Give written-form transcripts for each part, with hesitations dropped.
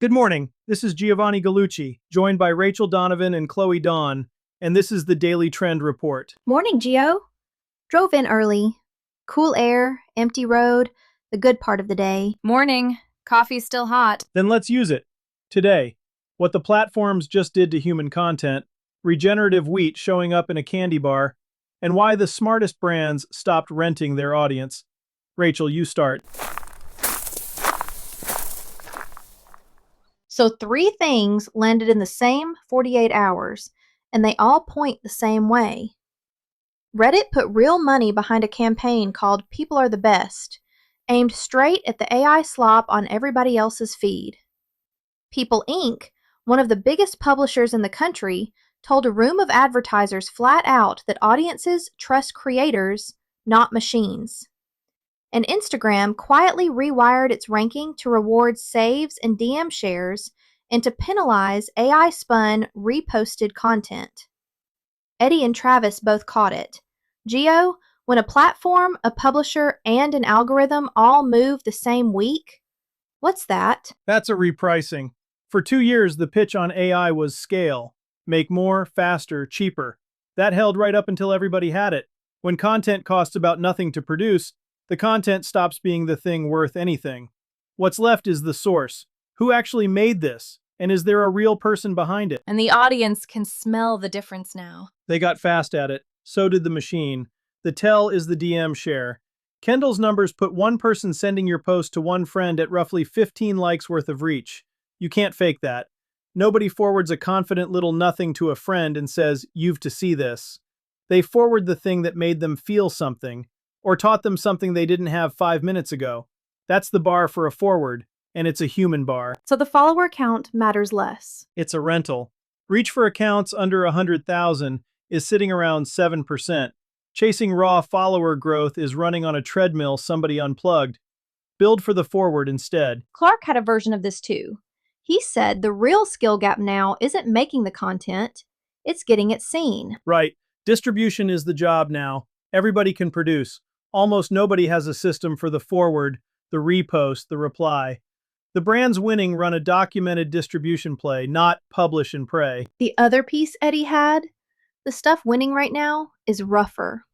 Good morning. This is Giovanni Gallucci, joined by Rachel Donovan and Chloe Dawn, and this is the Daily Trend Report. Morning, Gio. Drove in early. Cool air, empty road, the good part of the day. Morning. Coffee's still hot. Then let's use it. Today, what the platforms just did to human content, regenerative wheat showing up in a candy bar, and why the smartest brands stopped renting their audience. Rachel, you start. So 3 things landed in the same 48 hours, and they all point the same way. Reddit put real money behind a campaign called People Are the Best, aimed straight at the AI slop on everybody else's feed. People Inc., one of the biggest publishers in the country, told a room of advertisers flat out that audiences trust creators, not machines. And Instagram quietly rewired its ranking to reward saves and DM shares and to penalize AI-spun, reposted content. Eddie and Travis both caught it. Gio, when a platform, a publisher, and an algorithm all move the same week, what's that? That's a repricing. For 2 years, the pitch on AI was scale. Make more, faster, cheaper. That held right up until everybody had it. When content costs about nothing to produce, the content stops being the thing worth anything. What's left is the source. Who actually made this? And is there a real person behind it? And the audience can smell the difference now. They got fast at it. So did the machine. The tell is the DM share. Kendall's numbers put one person sending your post to one friend at roughly 15 likes worth of reach. You can't fake that. Nobody forwards a confident little nothing to a friend and says, "You've to see this." They forward the thing that made them feel something, or taught them something they didn't have 5 minutes ago. That's the bar for a forward, and it's a human bar. So the follower count matters less. It's a rental. Reach for accounts under 100,000 is sitting around 7%. Chasing raw follower growth is running on a treadmill somebody unplugged. Build for the forward instead. Clark had a version of this too. He said the real skill gap now isn't making the content, it's getting it seen. Right. Distribution is the job now. Everybody can produce. Almost nobody has a system for the forward, the repost, the reply. The brands winning run a documented distribution play, not publish and pray. The other piece Eddie had, the stuff winning right now, is rougher.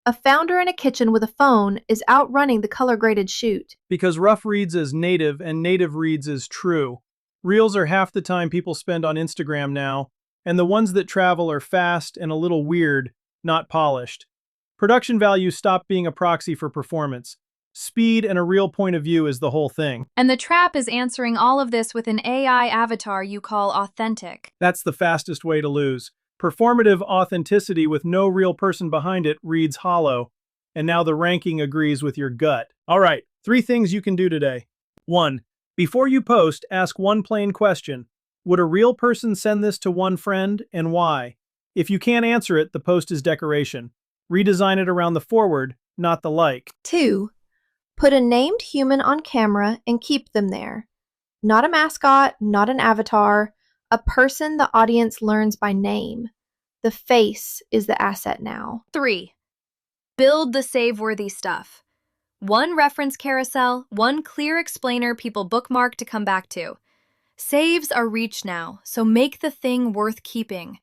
A founder in a kitchen with a phone is outrunning the color-graded shoot. Because rough reads as native and native reads as true. Reels are half the time people spend on Instagram now, and the ones that travel are fast and a little weird, not polished. Production value stopped being a proxy for performance. Speed and a real point of view is the whole thing. And the trap is answering all of this with an AI avatar you call authentic. That's the fastest way to lose. Performative authenticity with no real person behind it reads hollow. And now the ranking agrees with your gut. All right, 3 things you can do today. 1. Before you post, ask one plain question. Would a real person send this to one friend, and why? If you can't answer it, the post is decoration. Redesign it around the forward, not the like. 2. Put a named human on camera and keep them there. Not a mascot, not an avatar, a person the audience learns by name. The face is the asset now. 3. Build the save-worthy stuff. One reference carousel, one clear explainer people bookmark to come back to. Saves are reach now, so make the thing worth keeping.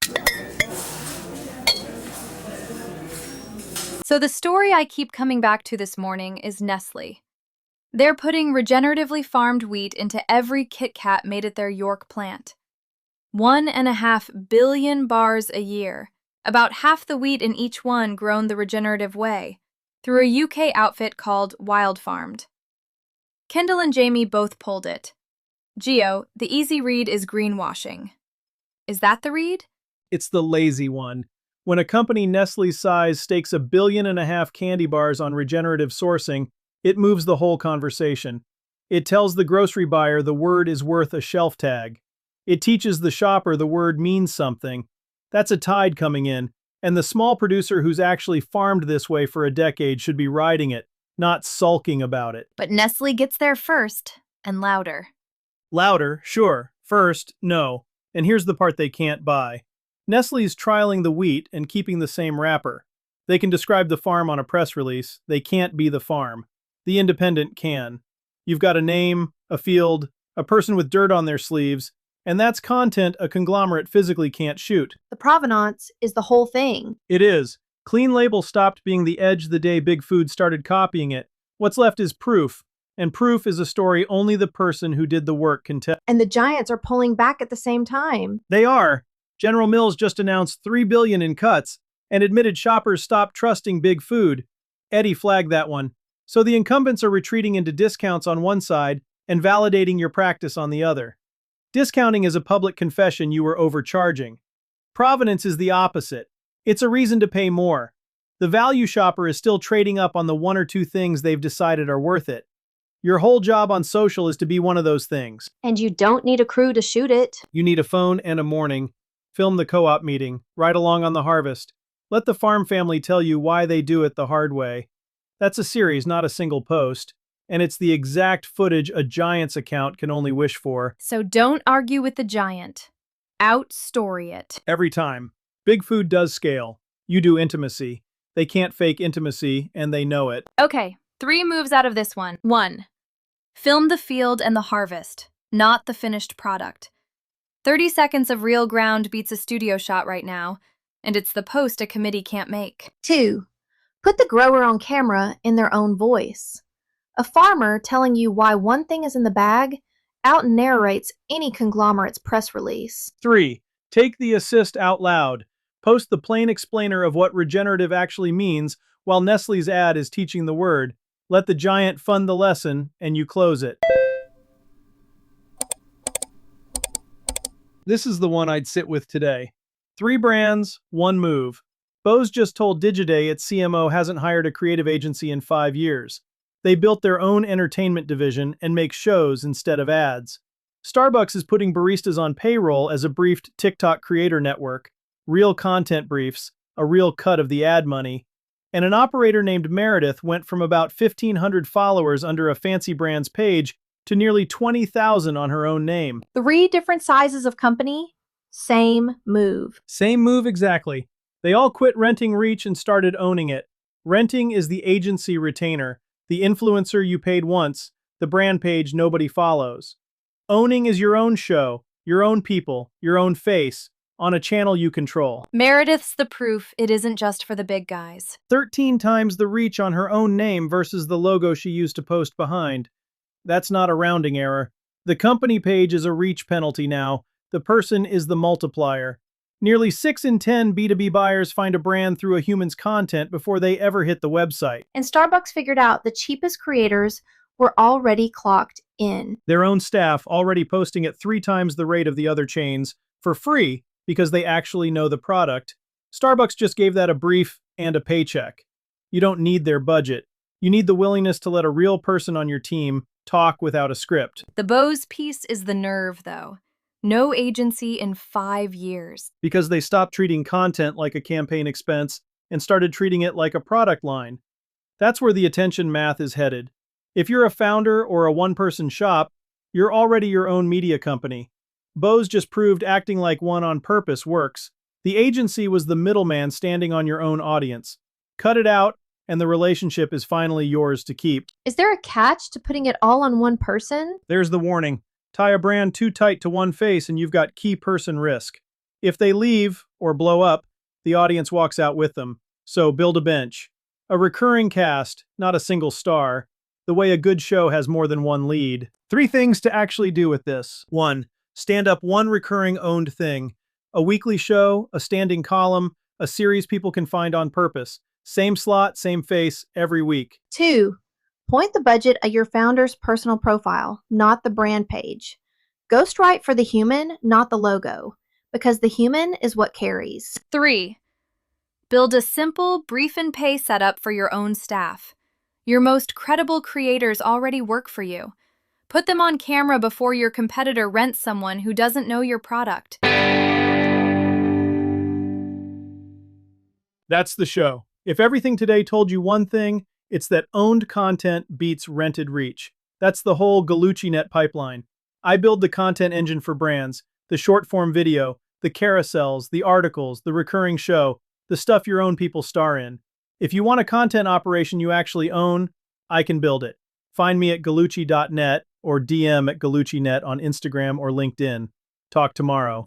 So the story I keep coming back to this morning is Nestlé. They're putting regeneratively farmed wheat into every KitKat made at their York plant. 1.5 billion bars a year, about half the wheat in each one grown the regenerative way, through a UK outfit called Wild Farmed. Kendall and Jamie both pulled it. Gio, the easy read is greenwashing. Is that the read? It's the lazy one. When a company Nestlé's size stakes 1.5 billion candy bars on regenerative sourcing, it moves the whole conversation. It tells the grocery buyer the word is worth a shelf tag. It teaches the shopper the word means something. That's a tide coming in, and the small producer who's actually farmed this way for a decade should be riding it, not sulking about it. But Nestlé gets there first, and louder. Louder, sure. First, no. And here's the part they can't buy. Nestlé's trialing the wheat and keeping the same wrapper. They can describe the farm on a press release. They can't be the farm. The independent can. You've got a name, a field, a person with dirt on their sleeves, and that's content a conglomerate physically can't shoot. The provenance is the whole thing. It is. Clean label stopped being the edge the day Big Food started copying it. What's left is proof, and proof is a story only the person who did the work can tell. And the giants are pulling back at the same time. They are. General Mills just announced $3 billion in cuts and admitted shoppers stopped trusting Big Food. Eddie flagged that one. So the incumbents are retreating into discounts on one side and validating your practice on the other. Discounting is a public confession you were overcharging. Provenance is the opposite. It's a reason to pay more. The value shopper is still trading up on the one or two things they've decided are worth it. Your whole job on social is to be one of those things. And you don't need a crew to shoot it. You need a phone and a morning. Film the co-op meeting. Ride along on the harvest. Let the farm family tell you why they do it the hard way. That's a series, not a single post. And it's the exact footage a Giants account can only wish for. So don't argue with the giant. Outstory it. Every time. Big Food does scale. You do intimacy. They can't fake intimacy, and they know it. Okay, 3 moves out of this one. 1. Film the field and the harvest, not the finished product. 30 seconds of real ground beats a studio shot right now, and it's the post a committee can't make. 2. Put the grower on camera in their own voice. A farmer telling you why one thing is in the bag out-narrates any conglomerate's press release. 3. Take the assist out loud. Post the plain explainer of what regenerative actually means while Nestlé's ad is teaching the word. Let the giant fund the lesson, and you close it. This is the one I'd sit with today. 3 brands, 1 move. Bose just told Digiday its CMO hasn't hired a creative agency in 5 years. They built their own entertainment division and make shows instead of ads. Starbucks is putting baristas on payroll as a briefed TikTok creator network, real content briefs, a real cut of the ad money, and an operator named Meredith went from about 1,500 followers under a fancy brand's page to nearly 20,000 on her own name. 3 different sizes of company, same move. Same move exactly. They all quit renting reach and started owning it. Renting is the agency retainer, the influencer you paid once, the brand page nobody follows. Owning is your own show, your own people, your own face, on a channel you control. Meredith's the proof it isn't just for the big guys. 13 times the reach on her own name versus the logo she used to post behind. That's not a rounding error. The company page is a reach penalty now. The person is the multiplier. Nearly 6 in 10 B2B buyers find a brand through a human's content before they ever hit the website. And Starbucks figured out the cheapest creators were already clocked in. Their own staff already posting at 3 times the rate of the other chains for free because they actually know the product. Starbucks just gave that a brief and a paycheck. You don't need their budget. You need the willingness to let a real person on your team talk without a script. The Bose piece is the nerve, though. No agency in 5 years. Because they stopped treating content like a campaign expense and started treating it like a product line. That's where the attention math is headed. If you're a founder or a one-person shop, you're already your own media company. Bose just proved acting like one on purpose works. The agency was the middleman standing on your own audience. Cut it out, and the relationship is finally yours to keep. Is there a catch to putting it all on one person? There's the warning. Tie a brand too tight to one face and you've got key person risk. If they leave or blow up, the audience walks out with them. So build a bench. A recurring cast, not a single star. The way a good show has more than one lead. 3 things to actually do with this. 1. Stand up one recurring owned thing. A weekly show, a standing column, a series people can find on purpose. Same slot, same face, every week. 2. Point the budget at your founder's personal profile, not the brand page. Ghostwrite for the human, not the logo, because the human is what carries. 3. Build a simple brief and pay setup for your own staff. Your most credible creators already work for you. Put them on camera before your competitor rents someone who doesn't know your product. That's the show. If everything today told you one thing, it's that owned content beats rented reach. That's the whole gallucci net pipeline. I build the content engine for brands, the short-form video, the carousels, the articles, the recurring show, the stuff your own people star in. If you want a content operation you actually own, I can build it. Find me at gallucci.net or DM at gallucci.net on Instagram or LinkedIn. Talk tomorrow.